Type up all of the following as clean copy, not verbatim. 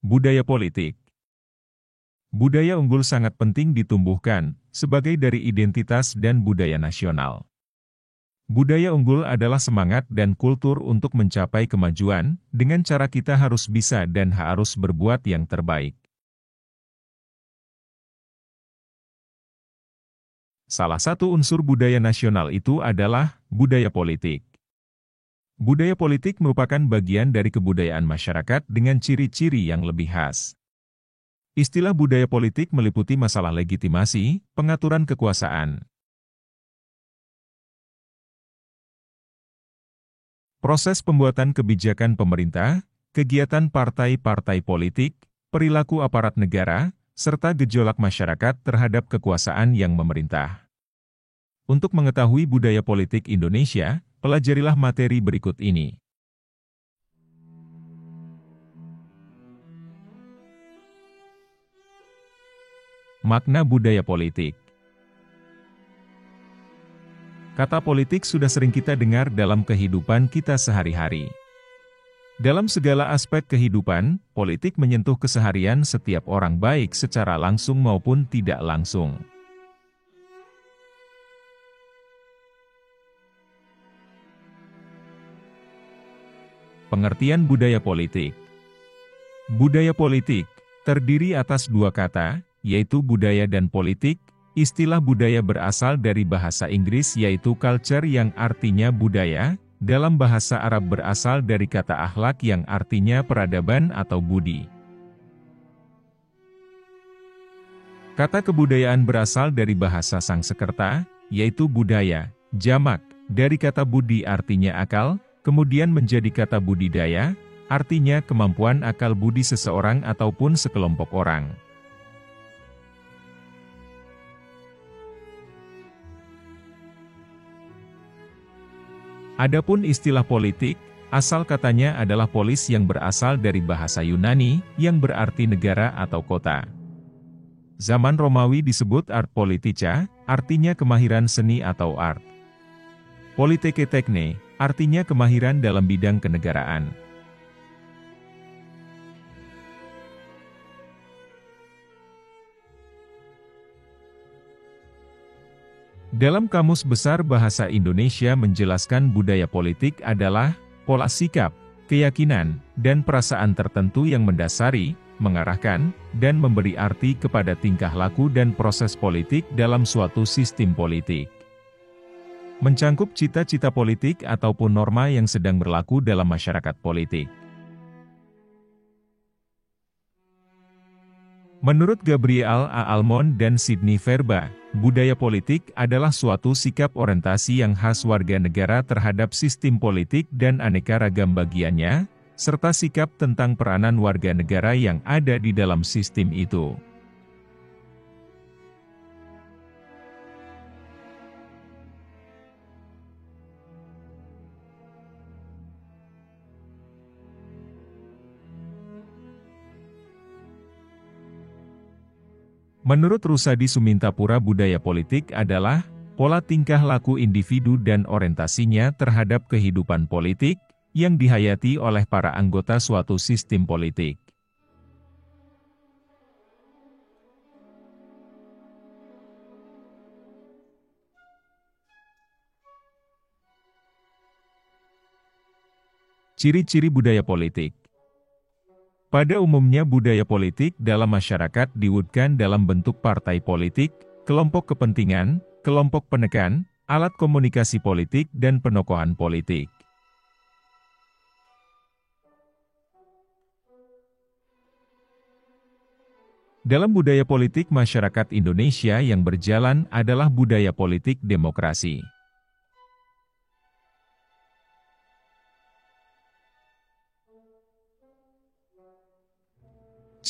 Budaya politik. Budaya unggul sangat penting ditumbuhkan, sebagai dari identitas dan budaya nasional. Budaya unggul adalah semangat dan kultur untuk mencapai kemajuan, dengan cara kita harus bisa dan harus berbuat yang terbaik. Salah satu unsur budaya nasional itu adalah budaya politik. Budaya politik merupakan bagian dari kebudayaan masyarakat dengan ciri-ciri yang lebih khas. Istilah budaya politik meliputi masalah legitimasi, pengaturan kekuasaan, proses pembuatan kebijakan pemerintah, kegiatan partai-partai politik, perilaku aparat negara, serta gejolak masyarakat terhadap kekuasaan yang memerintah. Untuk mengetahui budaya politik Indonesia, pelajarilah materi berikut ini. Makna budaya politik. Kata politik sudah sering kita dengar dalam kehidupan kita sehari-hari. Dalam segala aspek kehidupan, politik menyentuh keseharian setiap orang baik secara langsung maupun tidak langsung. Pengertian budaya politik. Budaya politik terdiri atas dua kata, yaitu budaya dan politik. Istilah budaya berasal dari bahasa Inggris yaitu culture yang artinya budaya, dalam bahasa Arab berasal dari kata akhlak yang artinya peradaban atau budi. Kata kebudayaan berasal dari bahasa Sangsekerta, yaitu budaya, jamak, dari kata budi artinya akal, kemudian menjadi kata budidaya, artinya kemampuan akal budi seseorang ataupun sekelompok orang. Adapun istilah politik, asal katanya adalah polis yang berasal dari bahasa Yunani, yang berarti negara atau kota. Zaman Romawi disebut art politica, artinya kemahiran seni atau art. Politike tekne, artinya kemahiran dalam bidang kenegaraan. Dalam Kamus Besar Bahasa Indonesia menjelaskan budaya politik adalah pola sikap, keyakinan, dan perasaan tertentu yang mendasari, mengarahkan, dan memberi arti kepada tingkah laku dan proses politik dalam suatu sistem politik. Mencangkup cita-cita politik ataupun norma yang sedang berlaku dalam masyarakat politik. Menurut Gabriel A. Almond dan Sidney Verba, budaya politik adalah suatu sikap orientasi yang khas warga negara terhadap sistem politik dan aneka ragam bagiannya, serta sikap tentang peranan warga negara yang ada di dalam sistem itu. Menurut Rusadi Sumintapura, budaya politik adalah pola tingkah laku individu dan orientasinya terhadap kehidupan politik yang dihayati oleh para anggota suatu sistem politik. Ciri-ciri budaya politik. Pada umumnya budaya politik dalam masyarakat diwujudkan dalam bentuk partai politik, kelompok kepentingan, kelompok penekan, alat komunikasi politik dan penokohan politik. Dalam budaya politik masyarakat Indonesia yang berjalan adalah budaya politik demokrasi.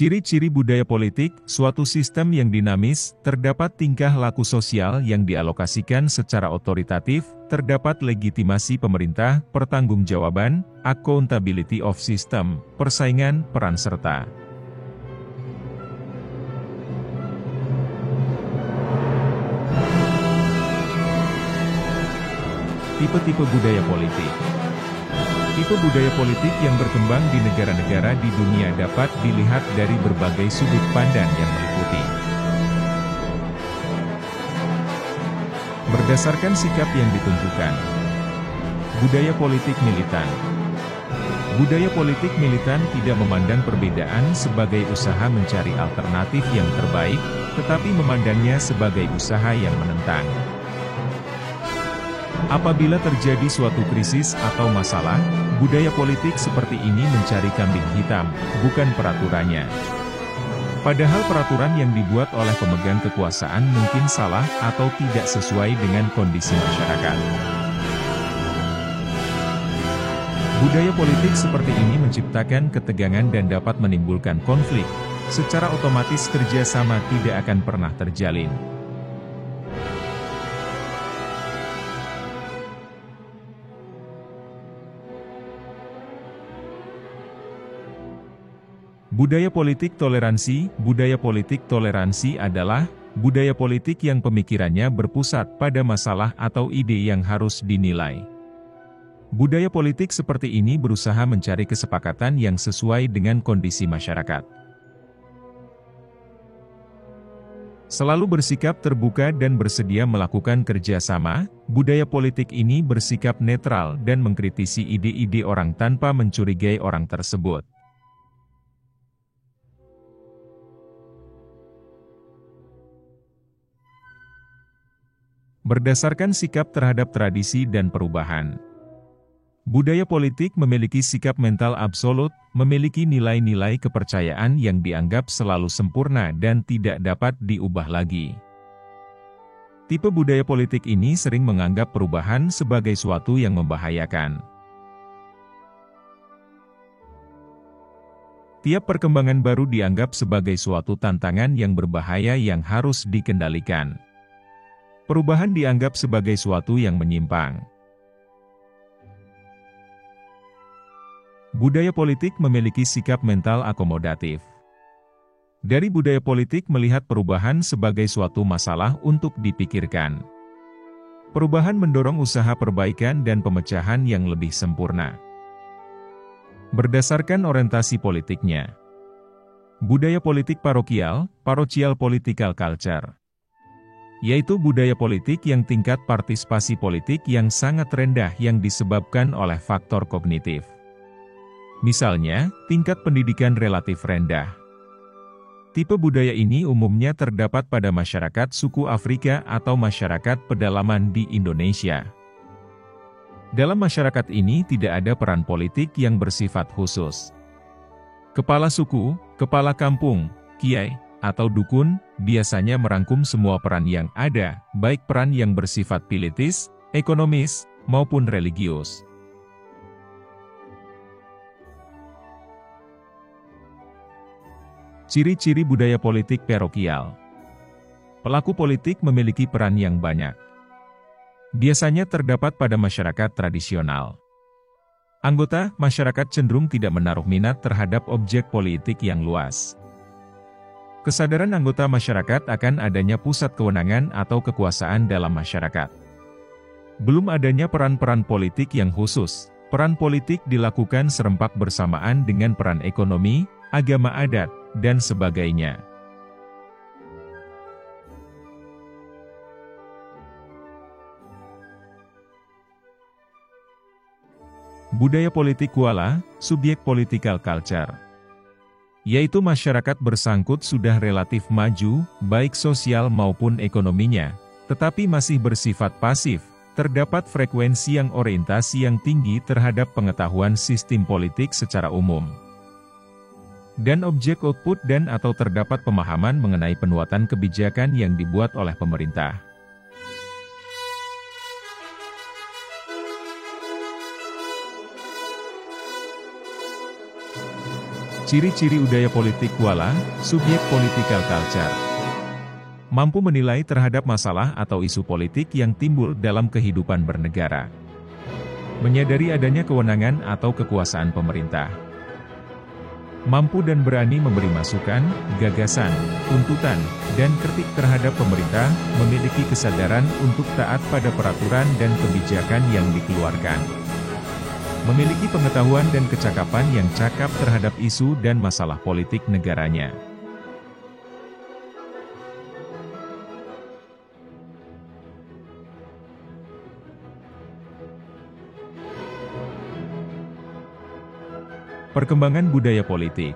Ciri-ciri budaya politik, suatu sistem yang dinamis, terdapat tingkah laku sosial yang dialokasikan secara otoritatif, terdapat legitimasi pemerintah, pertanggungjawaban, accountability of system, persaingan, peran serta. Tipe-tipe budaya politik. Tipe budaya politik yang berkembang di negara-negara di dunia dapat dilihat dari berbagai sudut pandang yang meliputi. Berdasarkan sikap yang ditunjukkan. Budaya politik militan. Budaya politik militan tidak memandang perbedaan sebagai usaha mencari alternatif yang terbaik, tetapi memandangnya sebagai usaha yang menentang. Apabila terjadi suatu krisis atau masalah, budaya politik seperti ini mencari kambing hitam, bukan peraturannya. Padahal peraturan yang dibuat oleh pemegang kekuasaan mungkin salah atau tidak sesuai dengan kondisi masyarakat. Budaya politik seperti ini menciptakan ketegangan dan dapat menimbulkan konflik. Secara otomatis kerjasama tidak akan pernah terjalin. Budaya politik toleransi. Budaya politik toleransi adalah budaya politik yang pemikirannya berpusat pada masalah atau ide yang harus dinilai. Budaya politik seperti ini berusaha mencari kesepakatan yang sesuai dengan kondisi masyarakat. Selalu bersikap terbuka dan bersedia melakukan kerjasama, budaya politik ini bersikap netral dan mengkritisi ide-ide orang tanpa mencurigai orang tersebut. Berdasarkan sikap terhadap tradisi dan perubahan. Budaya politik memiliki sikap mental absolut, memiliki nilai-nilai kepercayaan yang dianggap selalu sempurna dan tidak dapat diubah lagi. Tipe budaya politik ini sering menganggap perubahan sebagai suatu yang membahayakan. Tiap perkembangan baru dianggap sebagai suatu tantangan yang berbahaya yang harus dikendalikan. Perubahan dianggap sebagai suatu yang menyimpang. Budaya politik memiliki sikap mental akomodatif. Dari budaya politik melihat perubahan sebagai suatu masalah untuk dipikirkan. Perubahan mendorong usaha perbaikan dan pemecahan yang lebih sempurna. Berdasarkan orientasi politiknya. Budaya politik parokial, parochial political culture. Yaitu budaya politik yang tingkat partisipasi politik yang sangat rendah yang disebabkan oleh faktor kognitif. Misalnya, tingkat pendidikan relatif rendah. Tipe budaya ini umumnya terdapat pada masyarakat suku Afrika atau masyarakat pedalaman di Indonesia. Dalam masyarakat ini tidak ada peran politik yang bersifat khusus. Kepala suku, kepala kampung, kiai, atau dukun, biasanya merangkum semua peran yang ada, baik peran yang bersifat politis, ekonomis, maupun religius. Ciri-ciri budaya politik parokial. Pelaku politik memiliki peran yang banyak. Biasanya terdapat pada masyarakat tradisional. Anggota masyarakat cenderung tidak menaruh minat terhadap objek politik yang luas. Kesadaran anggota masyarakat akan adanya pusat kewenangan atau kekuasaan dalam masyarakat. Belum adanya peran-peran politik yang khusus, peran politik dilakukan serempak bersamaan dengan peran ekonomi, agama adat, dan sebagainya. Budaya politik kuala, subjek political culture. Yaitu masyarakat bersangkut sudah relatif maju, baik sosial maupun ekonominya, tetapi masih bersifat pasif, terdapat frekuensi yang orientasi yang tinggi terhadap pengetahuan sistem politik secara umum. Dan objek output dan atau terdapat pemahaman mengenai penuatan kebijakan yang dibuat oleh pemerintah. Ciri-ciri budaya politik kuala, subjek political culture. Mampu menilai terhadap masalah atau isu politik yang timbul dalam kehidupan bernegara. Menyadari adanya kewenangan atau kekuasaan pemerintah. Mampu dan berani memberi masukan, gagasan, tuntutan, dan kritik terhadap pemerintah, memiliki kesadaran untuk taat pada peraturan dan kebijakan yang dikeluarkan. Memiliki pengetahuan dan kecakapan yang cakap terhadap isu dan masalah politik negaranya. Perkembangan budaya politik.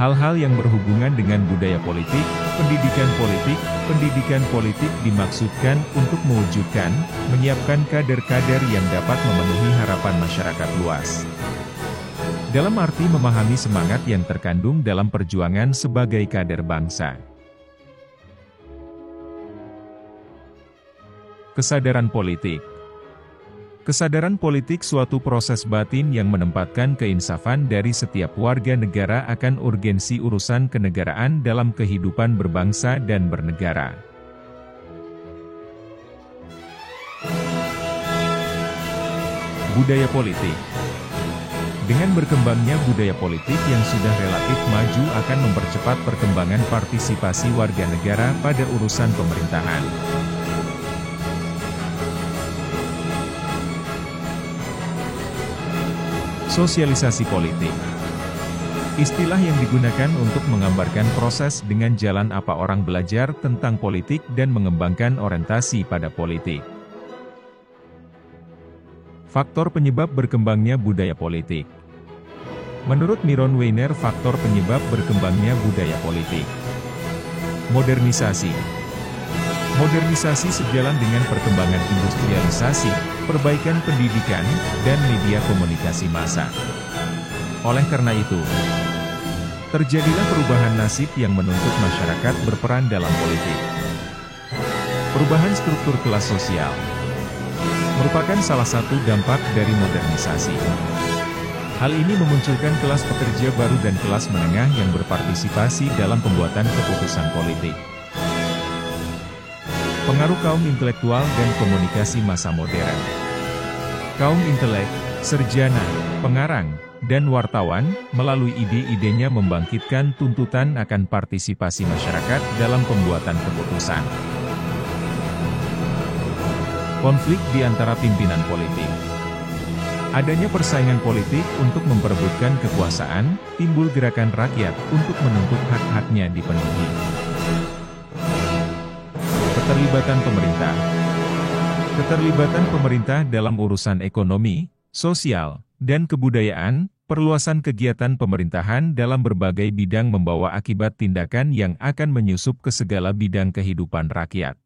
Hal-hal yang berhubungan dengan budaya politik, pendidikan politik dimaksudkan untuk mewujudkan, menyiapkan kader-kader yang dapat memenuhi harapan masyarakat luas. Dalam arti memahami semangat yang terkandung dalam perjuangan sebagai kader bangsa. Kesadaran politik. Kesadaran politik suatu proses batin yang menempatkan keinsafan dari setiap warga negara akan urgensi urusan kenegaraan dalam kehidupan berbangsa dan bernegara. Budaya politik. Dengan berkembangnya budaya politik yang sudah relatif maju akan mempercepat perkembangan partisipasi warga negara pada urusan pemerintahan. Sosialisasi politik. Istilah yang digunakan untuk menggambarkan proses dengan jalan apa orang belajar tentang politik dan mengembangkan orientasi pada politik. Faktor penyebab berkembangnya budaya politik. Menurut Miron Weiner, faktor penyebab berkembangnya budaya politik. Modernisasi. Modernisasi sejalan dengan perkembangan industrialisasi, perbaikan pendidikan, dan media komunikasi massa. Oleh karena itu, terjadilah perubahan nasib yang menuntut masyarakat berperan dalam politik. Perubahan struktur kelas sosial merupakan salah satu dampak dari modernisasi. Hal ini memunculkan kelas pekerja baru dan kelas menengah yang berpartisipasi dalam pembuatan keputusan politik. Pengaruh kaum intelektual dan komunikasi masa modern. Kaum intelek, sarjana, pengarang, dan wartawan, melalui ide-idenya membangkitkan tuntutan akan partisipasi masyarakat dalam pembuatan keputusan. Konflik di antara pimpinan politik. Adanya persaingan politik untuk memperebutkan kekuasaan, timbul gerakan rakyat untuk menuntut hak-haknya dipenuhi. Keterlibatan pemerintah. Keterlibatan pemerintah dalam urusan ekonomi, sosial, dan kebudayaan, perluasan kegiatan pemerintahan dalam berbagai bidang membawa akibat tindakan yang akan menyusup ke segala bidang kehidupan rakyat.